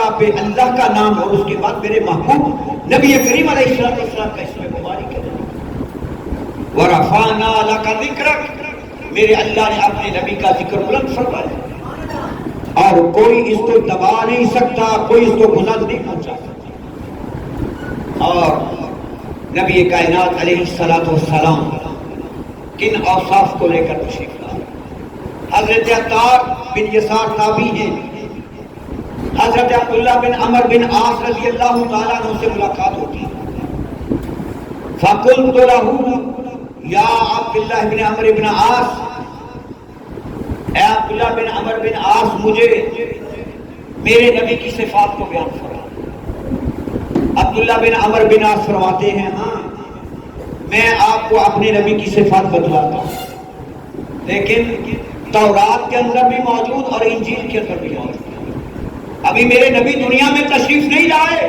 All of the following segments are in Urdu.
جگہ پہ اللہ کا نام اور اس کے بعد میرے محبوب نبی کریم علیہ السلام کا اسم مبارک ہے۔ وَرَفَعْنَا لَكَ ذِكْرَكَ، میرے اللہ نے اپنے نبی کا ذکر بلند فرمایا، اور کوئی اس کو دبا نہیں سکتا، کوئی اس کو بلند نہیں پہنچا سکتا۔ اور نبی کائنات علیہ السلام کن اوصاف کو لے کر تشریف لائے؟ حضرت عطار بن یسار تابعی ہیں، حضرت عبداللہ بن عمر بن عاص رضی اللہ تعالیٰ عنہ سے ملاقات ہوتی ہے۔ فَقُلْتُ لَهُ یا عبداللہ بن عمر بن عاص، اے عبداللہ بن عمر بن عاص، مجھے میرے نبی کی صفات کو بیان فرما۔ عبداللہ بن عمر بن عاص فرماتے ہیں ہاں میں آپ کو اپنے نبی کی صفات بتلاتا ہوں، لیکن تورات کے اندر بھی موجود اور انجیل کے اندر بھی موجود۔ ابھی میرے نبی دنیا میں تشریف نہیں لائے،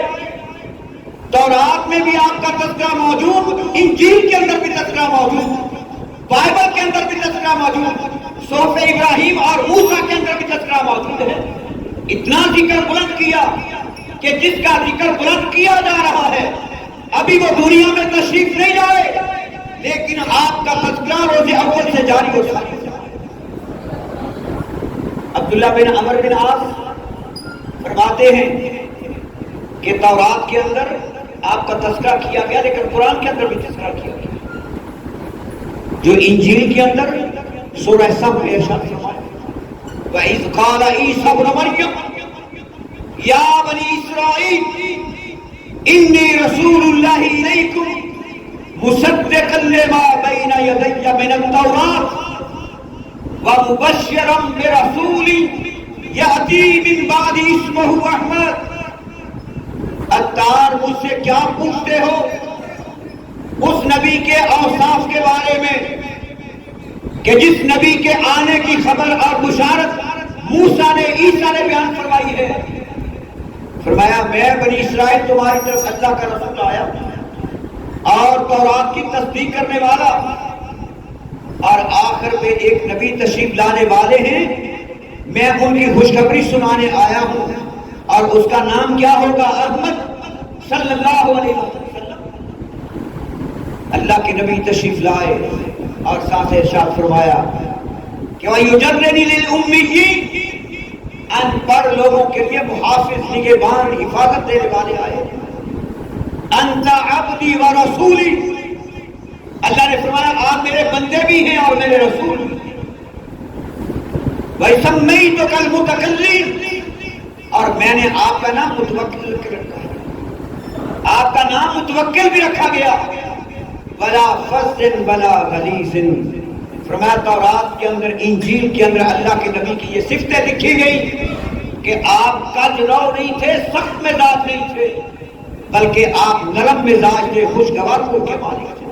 تورات میں بھی آپ کا تذکرہ موجود، انجیل کے اندر بھی تذکرہ موجود، بائبل کے اندر بھی تذکرہ موجود، صحف ابراہیم اور موسیٰ کے اندر بھی تذکرہ موجود ہے۔ اتنا ذکر بلند کیا کہ جس کا ذکر بلند کیا جا رہا ہے ابھی وہ دنیا میں تشریف نہیں لائے، لیکن آپ کا تذکرہ روز اول سے جاری ہو جائے۔ عبداللہ بن عمر بن عاص فرماتے ہیں کہ تورات کے اندر آپ کا تذکرہ کیا گیا، لیکن قرآن کے اندر بھی تذکرہ کیا گیا، جو انجیل کے اندر سورہ سب میں ارشاد فرمایا وَإِذْ قَالَ عِيسَى ابْنُ مَرْيَمَ يَا بَنِي إِسْرَائِيلَ إِنِّي رَسُولُ اللَّهِ إِلَيْكُمْ مُصَدِّقًا لِمَا بَيْنَ يَدَيَّ مِنَ التَّوْرَاةِ وَمُبَشِّرًا بِرَسُولٍ يَأْتِي مِن بَعْدِي اسْمُهُ أَحْمَدُ۔ عطار مجھ سے کیا پوچھتے ہو اس نبی کے اوصاف کے بارے میں کہ جس نبی کے آنے کی خبر اور بشارت موسیٰ نے عیسیٰ نے بیان فرمائی ہے۔ فرمایا میں بنی اسرائیل تمہاری طرف اللہ کا رسول آیا اور تورات کی تصدیق کرنے والا، اور آخر میں ایک نبی تشریف لانے والے ہیں، میں ان کی خوشخبری سنانے آیا ہوں، اور اس کا نام کیا ہوگا؟ احمد صلی اللہ علیہ وسلم۔ اللہ کے نبی تشریف لائے اور ساتھ ارشاد فرمایا کہ وَيُجَرِّنِ لِلْأُمِّيِّينَ، ان پڑھ لوگوں کے لیے محافظ، نگہبان، حفاظت دینے والے آئے۔ انت عبدی و رسولی، اللہ نے فرمایا آپ میرے بندے بھی ہیں اور میرے رسول بھی ہیں۔ وَسَمَّيْتُكَ الْمُتَكَلِّمَ، اور میں نے آپ کا نام متوکل رکھا ہے، آپ کا نام متوکل بھی رکھا گیا۔ وَلَا فَظٍّ وَلَا غَلِيظٍ، فرمایا تورات کے اندر، انجیل کے اندر اللہ کے نبی کی یہ صفتیں لکھی گئی کہ آپ کج رو نہیں تھے، سخت مزاج نہیں تھے، بلکہ آپ نرم مزاج تھے، خوشگوار کو کے مالک تھے۔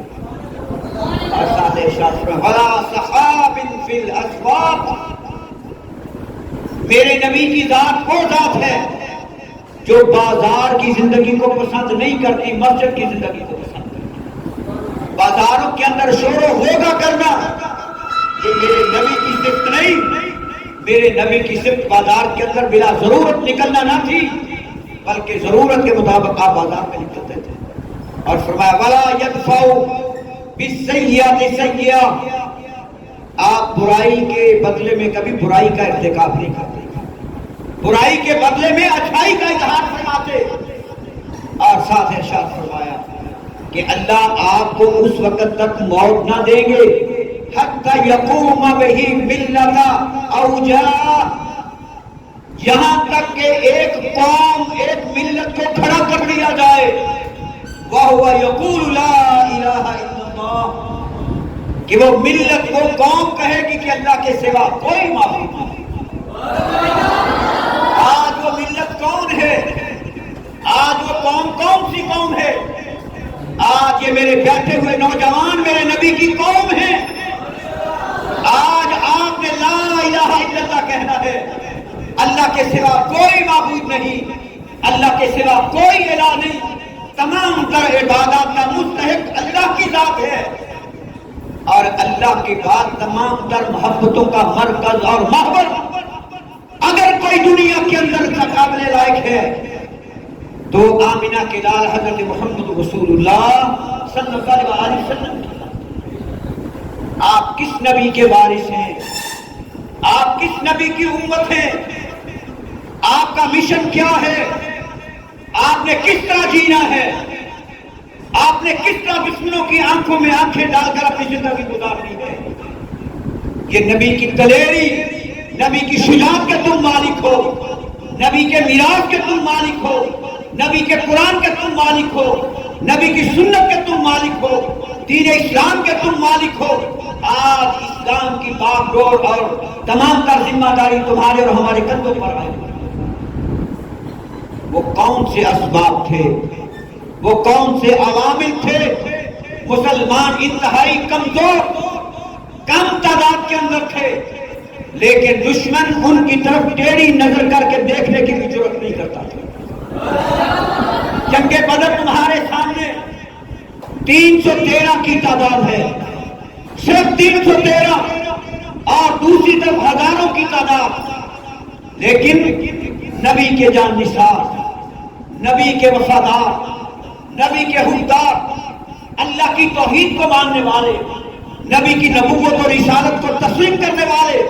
اور ساتھ ارشاد فرمایا وَلَا صَحَابٍ فِي الْأَسْوَاقِ، میرے نبی کی ذات وہ ذات ہے جو بازار کی زندگی کو پسند نہیں کرتی، مسجد کی زندگی کو پسند کرتی۔ بازاروں کے اندر شور و ہوگا کرنا یہ میرے نبی کی صفت نہیں، میرے نبی کی صفت بازار کے اندر بلا ضرورت نکلنا نہ تھی، بلکہ ضرورت کے مطابق آپ بازار میں نکلتے تھے۔ اور فرمایا وَلَا يَدْفَعُ بِالسَّيِّئَةِ سَيِّئَةً، آپ برائی کے بدلے میں کبھی برائی کا ارتکاب نہیں کرتے، برائی کے بدلے میں اچھائی کا اظہار فرماتے۔ اور ساتھ ارشاد فرمایا کہ اللہ آپ کو اس وقت تک موت نہ دیں گے حتی یقوم بہ ملت اوجاع، یہاں تک کہ ایک قوم، ایک ملت کو کھڑا کر دیا جائے، وَهُوَ يَقُولُ لَا إِلَهَ إِلَّا اللَّهُ، کہ وہ ملت، وہ قوم کہے گی کہ اللہ کے سوا کوئی معبود نہیں۔ آج وہ ملت کون ہے؟ آج وہ قوم کون سی قوم ہے؟ آج یہ میرے بیٹھے ہوئے نوجوان میرے نبی کی قوم ہیں۔ آج آپ نے لا الہ الا اللہ کہنا ہے، اللہ کے سوا کوئی معبود نہیں، اللہ کے سوا کوئی الہ نہیں، تمام تر عبادات کا مستحق اللہ کی ذات ہے، اور اللہ کے بعد تمام تر محبتوں کا مرکز اور محور اگر کوئی کوئی دنیا کے اندر قابل لائق ہے تو آمینہ کے لال حضرت محمد رسول اللہ صلی اللہ علیہ وسلم. آپ کس نبی کے وارث ہیں؟ آپ کس نبی کی امت ہیں؟ آپ کا مشن کیا ہے؟ آپ نے کس طرح جینا ہے؟ آپ نے کس طرح دشمنوں کی آنکھوں میں آنکھیں ڈال کر اپنی زندگی گزارنی ہے؟ یہ نبی کی دلیری، نبی کی شجاعت کے تم مالک ہو، نبی کے میراث کے تم مالک ہو، نبی کے قرآن کے تم مالک ہو، نبی کی سنت کے تم مالک ہو، دین اسلام کے تم مالک ہو. آج اسلام کی باغ ڈور اور تمام تر ذمہ داری تمہارے اور ہمارے کندھوں پر ہے. وہ کون سے اسباب تھے، وہ کون سے عوامل تھے؟ مسلمان انتہائی کمزور، کم تعداد کے اندر تھے، لیکن دشمن ان کی طرف ٹیڑھی نظر کر کے دیکھنے کی بھی ضرورت نہیں کرتا تھا. جنگ بدر تمہارے سامنے 313 کی تعداد ہے، صرف 313، اور دوسری طرف ہزاروں کی تعداد، لیکن نبی کے جان نثار، نبی کے وفادار، نبی کے حقدار، اللہ کی توحید کو ماننے والے، نبی کی نبوت اور رسالت کو تسلیم کرنے والے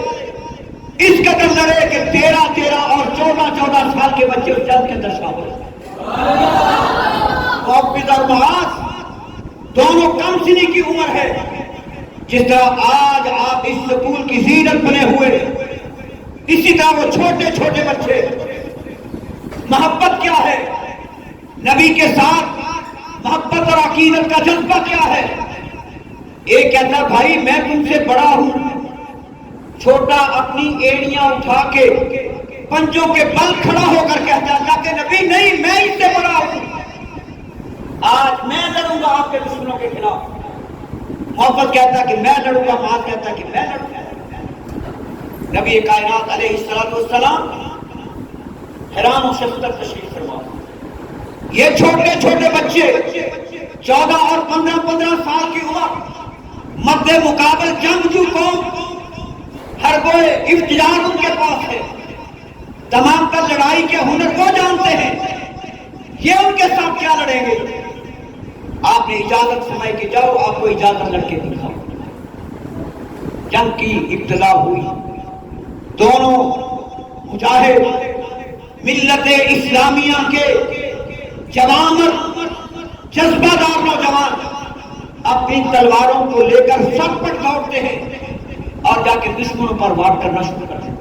اس قدر لڑے کہ 13 اور 14 سال کے بچے اس جنگ کے اندر شامل ہیں. معاذ اور معاذ دونوں کم سنی کی عمر ہے. جس طرح آج آپ اس سکول کی زینت بنے ہوئے، اسی طرح وہ چھوٹے چھوٹے بچے. محبت کیا ہے؟ نبی کے ساتھ محبت اور عقیدت کا جذبہ کیا ہے؟ ایک کہتا بھائی میں تم سے بڑا ہوں، چھوٹا اپنی ایڑیاں اٹھا کے پنجوں کے بل کھڑا ہو کر کہتا اللہ کے نبی نہیں میں اس سے بڑا ہوں، آج میں لڑوں گا آپ کے دشمنوں کے خلاف. محبت کہتا کہ میں لڑوں گا، معاذ کہتا کہ میں لڑوں گا. نبی کائنات علیہ السلام حرام و شفقت تشریف فرما. یہ چھوٹے چھوٹے بچے 14 اور 15 سال کی عمر، مد مقابل جنگجو قوم، ہر کوئی افتجار ان کے پاس ہے، تمام تر لڑائی کے ہنر کو جانتے ہیں، یہ ان کے ساتھ کیا لڑیں گے؟ آپ نے اجازت سمجھ کے جاؤ، آپ کو اجازت لڑ کے دکھاؤ. جنگ کی ابتدا ہوئی، دونوں مجاہد ملت اسلامیہ کے جوان جذبہ دار نوجوان اپنی تلواروں کو لے کر سب پر دوڑتے ہیں اور جا کے دشمنوں پر وار کرنا شروع کرتے ہیں.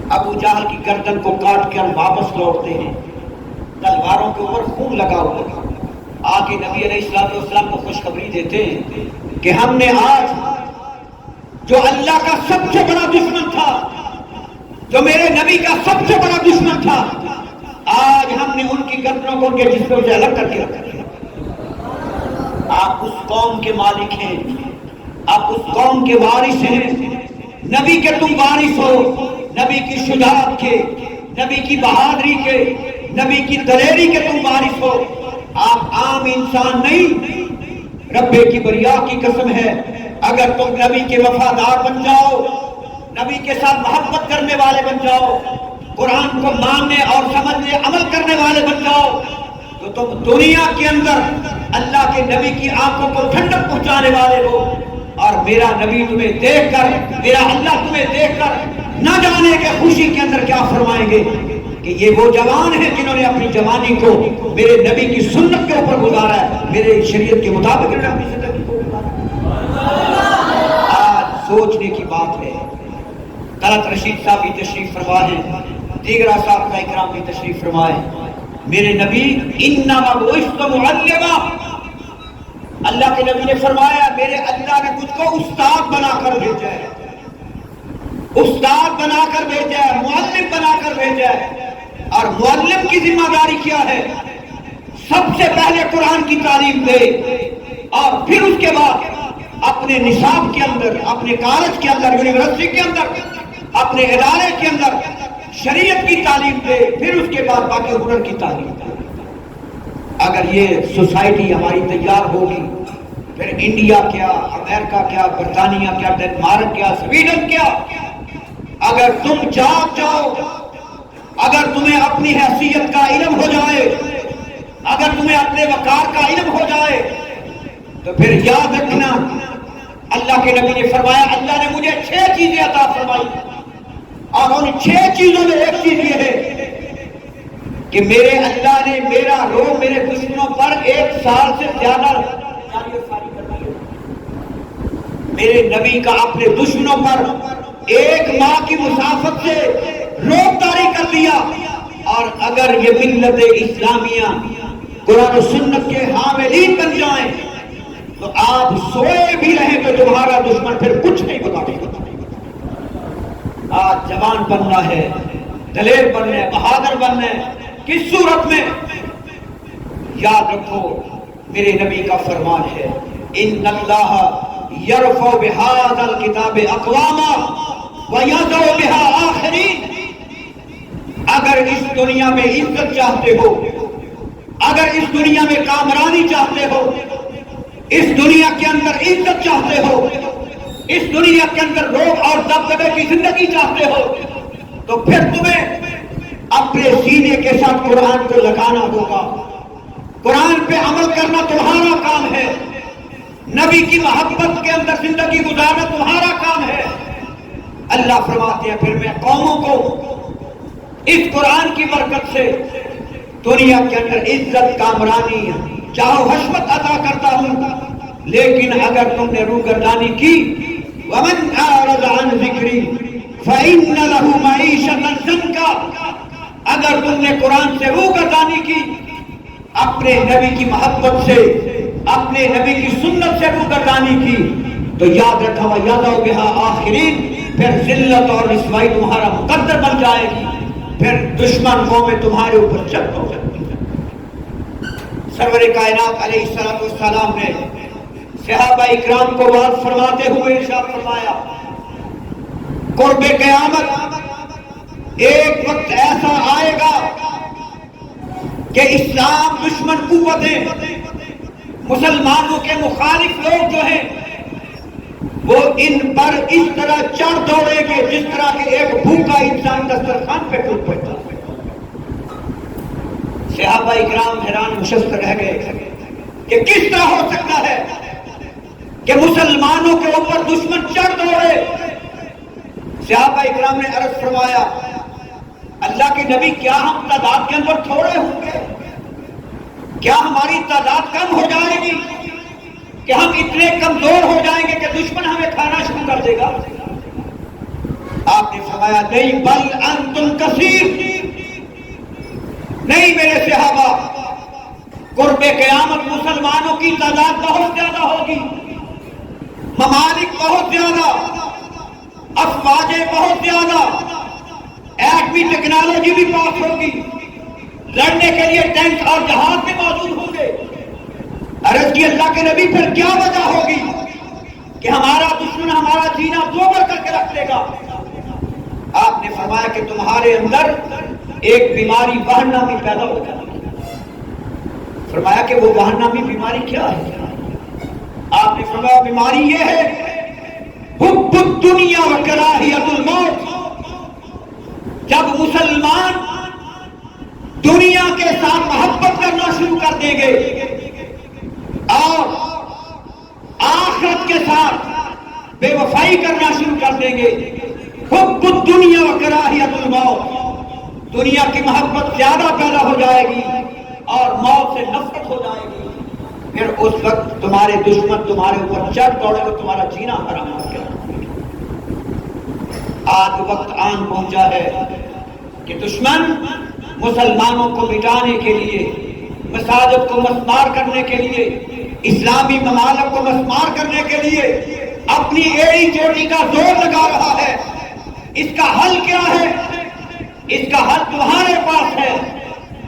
ابو جہل کی گردن کو کاٹ کر واپس لوٹتے ہیں، تلواروں کے اوپر خون لگا ہوا. آگے نبی علیہ السلام کو خوشخبری دیتے ہیں کہ ہم نے آج جو اللہ کا سب سے بڑا دشمن تھا، جو میرے نبی کا سب سے بڑا دشمن تھا، آج ہم نے ان کی گردنوں کو ان کے جسموں سے الگ کر کے رکھا ہے. آپ اس قوم کے مالک ہیں، آپ اس قوم کے وارث ہیں، نبی کے تم وارث ہو، نبی کی شجاعت کے، نبی کی بہادری کے، نبی کی دلیری کے تم وارث ہو. آپ عام انسان نہیں، رب کی بریا کی قسم ہے اگر تم نبی کے وفادار بن جاؤ، نبی کے ساتھ محبت کرنے والے بن جاؤ، قرآن کو ماننے اور سمجھنے عمل کرنے والے بن جاؤ، تو تم دنیا کے اندر اللہ کے نبی کی آنکھوں کو ٹھنڈک پہنچانے والے ہو. اور میرا نبی تمہیں دیکھ کر، میرا اللہ تمہیں دیکھ کر نہ جانے کہ خوشی کے اندر کیا فرمائیں گے کہ یہ وہ جوان ہیں جنہوں نے اپنی جوانی کو میرے نبی کی سنت کے اوپر گزارا ہے، میرے شریعت کے مطابق انہوں نے اپنی زندگی کو گزارا. آج سوچنے کی بات ہے. طلعت رشید صاحب بھی تشریف فرما ہے، دیگر صاحب کا اکرام بھی تشریف فرمائے. میرے نبی انما بعثت معلما، اللہ کے نبی نے فرمایا میرے اللہ نے مجھ کو استاد بنا کر بھیجا ہے، استاد بنا کر بھیجا ہے، معلم بنا کر بھیجا ہے. اور معلم کی ذمہ داری کیا ہے؟ سب سے پہلے قرآن کی تعلیم دے اور پھر اس کے بعد اپنے نصاب کے اندر، اپنے کالج کے اندر، یونیورسٹی کے اندر، اپنے ادارے کے اندر شریعت کی تعلیم دے، پھر اس کے بعد باقی ہنر کی تعلیم دے. اگر یہ سوسائٹی ہماری تیار ہوگی پھر انڈیا کیا، امریکہ کیا، برطانیہ کیا، ڈنمارک کیا، سویڈن کیا، اگر تم جاگ جاؤ، اگر تمہیں اپنی حیثیت کا علم ہو جائے، اگر تمہیں اپنے وقار کا علم ہو جائے، تو پھر یاد رکھنا اللہ کے نبی نے فرمایا اللہ نے مجھے 6 چیزیں عطا فرمائی، اور ان 6 چیزوں میں ایک چیز یہ ہے کہ میرے اللہ نے میرا روح میرے دشمنوں پر 1 سال سے زیادہ میرے نبی کا اپنے دشمنوں پر 1 ماہ کی مسافت سے روب طاری کر دیا۔ اور اگر یہ ملت اسلامیہ قرآن و سنت کے حاملین بن جائیں تو آپ سوئے بھی رہیں تو تمہارا دشمن پھر کچھ نہیں بگاڑے گا۔ آج جوان بننا ہے، دلیر بننا ہے، بہادر بننا ہے، کس صورت میں؟ یاد رکھو میرے نبی کا فرمان ہے ان اللہ یرفع بہذا الکتاب اقواما ویضع بها آخرین۔ اگر اس دنیا میں عزت چاہتے ہو، اگر اس دنیا میں کامرانی چاہتے ہو، اس دنیا کے اندر عزت چاہتے ہو، اس دنیا کے اندر روب اور دبدبے کی زندگی چاہتے ہو، تو پھر تمہیں اپنے سینے کے ساتھ قرآن کو لگانا ہوگا، قرآن پہ عمل کرنا تمہارا کام ہے، نبی کی محبت کے اندر زندگی گزارنا تمہارا کام ہے۔ اللہ فرماتے ہیں پھر میں قوموں کو اس قرآن کی برکت سے دنیا کے اندر عزت، کامرانی، چاہو حشمت عطا کرتا ہوں، لیکن اگر تم نے روگردانی کی وَمَنْ أَعْرَضَ عَنْ ذِكْرِي فَإِنَّ لَهُ مَعِيشَةً ضَنْكًا۔ اگر تم نے قرآن سے روگردانی کی، اپنے نبی کی محبت سے، اپنے نبی کی سنت سے روگردانی کی، تو یاد رکھا وَيَضَعُ بِهَا آخِرِينَ، پھر ذلت اور رسوائی تمہارا مقدر بن جائے گی، پھر دشمن قومیں تمہارے اوپر چڑھ ہو جائیں گی۔ سرور کائنات علیہ السلام نے صحابہ اکرام کو بات فرماتے ہوئے ارشاد فرمایا قرب قیامت ایک وقت ایسا آئے گا کہ اسلام دشمن قوتیں، مسلمانوں کے مخالف لوگ جو ہیں وہ ان پر اس طرح چڑھ دوڑیں گے جس طرح کہ ایک بھوکا انسان دسترخوان پہ ٹوٹ پڑتا ہے۔ صحابہ اکرام حیران نشست رہ گئے کہ کس طرح ہو سکتا ہے کہ مسلمانوں کے اوپر دشمن چڑھ دوڑے۔ صحابہ اکرام نے عرض فرمایا اللہ کے نبی کیا ہم تعداد کے اندر تھوڑے ہوں گے؟ کیا ہماری تعداد کم ہو جائے گی کہ ہم اتنے کمزور ہو جائیں گے کہ دشمن ہمیں کھانا شروع کر دے گا؟ آپ نے فرمایا نہیں بل انتم کثیر، نہیں میرے صحابہ، قرب قیامت مسلمانوں کی تعداد بہت زیادہ ہوگی، ممالک بہت زیادہ، افواجیں بہت زیادہ، ایٹمی ٹیکنالوجی بھی پاس ہوگی، لڑنے کے لیے ٹینک اور جہاز بھی موجود ہوں گے۔ عرض کی اللہ کے نبی پھر کیا وجہ ہوگی کہ ہمارا دشمن ہمارا جینا دوبر کر کے رکھ لے گا؟ آپ نے فرمایا کہ تمہارے اندر ایک بیماری وہن نامی پیدا ہو جائے گی۔ فرمایا کہ وہ وہن نامی بیماری کیا ہے؟ آپ نے فرمایا بیماری یہ ہے حب الدنیا و کراہیت الموت۔ جب مسلمان دنیا کے ساتھ محبت کرنا شروع کر دیں گے اور آخرت کے ساتھ بے وفائی کرنا شروع کر دیں گے، حب الدنیا و کراہیت الموت، دنیا کی محبت زیادہ پیدا ہو جائے گی اور موت سے نفرت ہو جائے گی، پھر اس وقت تمہارے دشمن تمہارے اوپر چڑھ دوڑے گا، تمہارا جینا حرام ہو گیا۔ آج وقت آن پہنچا ہے کہ دشمن مسلمانوں کو مٹانے کے لیے، مساجد کو مسمار کرنے کے لیے، اسلامی ممالک کو مسمار کرنے کے لیے اپنی ایڑی چوٹی کا زور لگا رہا ہے۔ اس کا حل کیا ہے؟ اس کا حل تمہارے پاس ہے،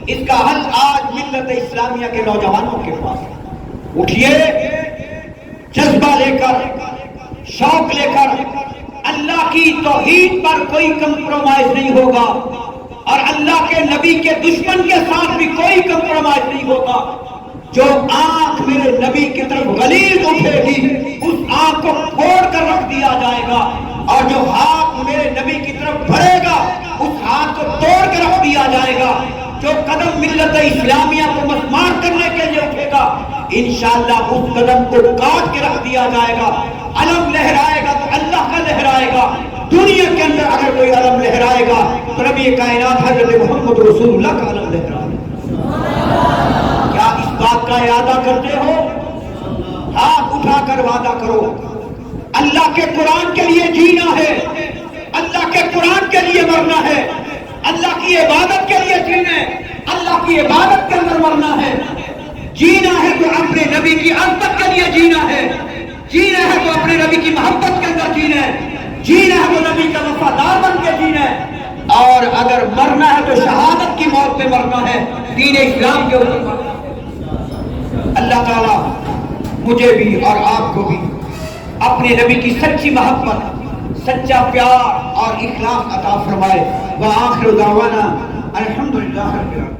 اس کا حل آج ملت اسلامیہ کے نوجوانوں کے پاس ہے۔ اٹھیے، جذبہ لے کر، شوق لے کر، اللہ کی توحید پر کوئی کمپرومائز نہیں ہوگا اور اللہ کے نبی کے دشمن کے ساتھ بھی کوئی کمپرومائز نہیں ہوگا۔ جو آنکھ میرے نبی کی طرف غلیظ اٹھے گی اس آنکھ کو پھوڑ کر رکھ دیا جائے گا، اور جو ہاتھ میرے نبی کی طرف بڑھے گا اس ہاتھ کو توڑ کے رکھ دیا جائے گا. جو قدم ملت اسلامیہ کو مسمار کرنے کے لیے اٹھے گا انشاءاللہ اس قدم کو کاٹ کے رکھ دیا جائے گا. علم لہرائے گا تو اللہ کا لہرائے گا. دنیا کے اندر اگر کوئی علم لہرائے گا تو نبی کائنات حضرت محمد رسول اللہ کا علم لہرائے گا. کیا اس بات کا ارادہ کرتے ہو؟ ہاتھ اٹھا کر وعدہ کرو. اللہ کے قرآن کے لیے جینا ہے, اللہ کے قرآن کے لیے مرنا ہے, اللہ کی عبادت کے لیے جینا ہے, اللہ کی عبادت کے اندر مرنا ہے. جینا ہے تو اپنے نبی کی عظمت کے لیے جینا ہے, جینا ہے تو اپنے نبی کی محبت کے اندر جینا ہے, جینا ہے تو نبی کا وفادار بن کے جینا ہے. اور اگر مرنا ہے تو شہادت کی موت پہ مرنا ہے, دین اسلام کے اوپر مرنا ہے. اللہ تعالیٰ مجھے بھی اور آپ کو بھی اپنے نبی کی سچی محبت, سچا پیار اور اخلاص عطا فرمائے. وآخر دعوانا الحمدللہ رب العالمین.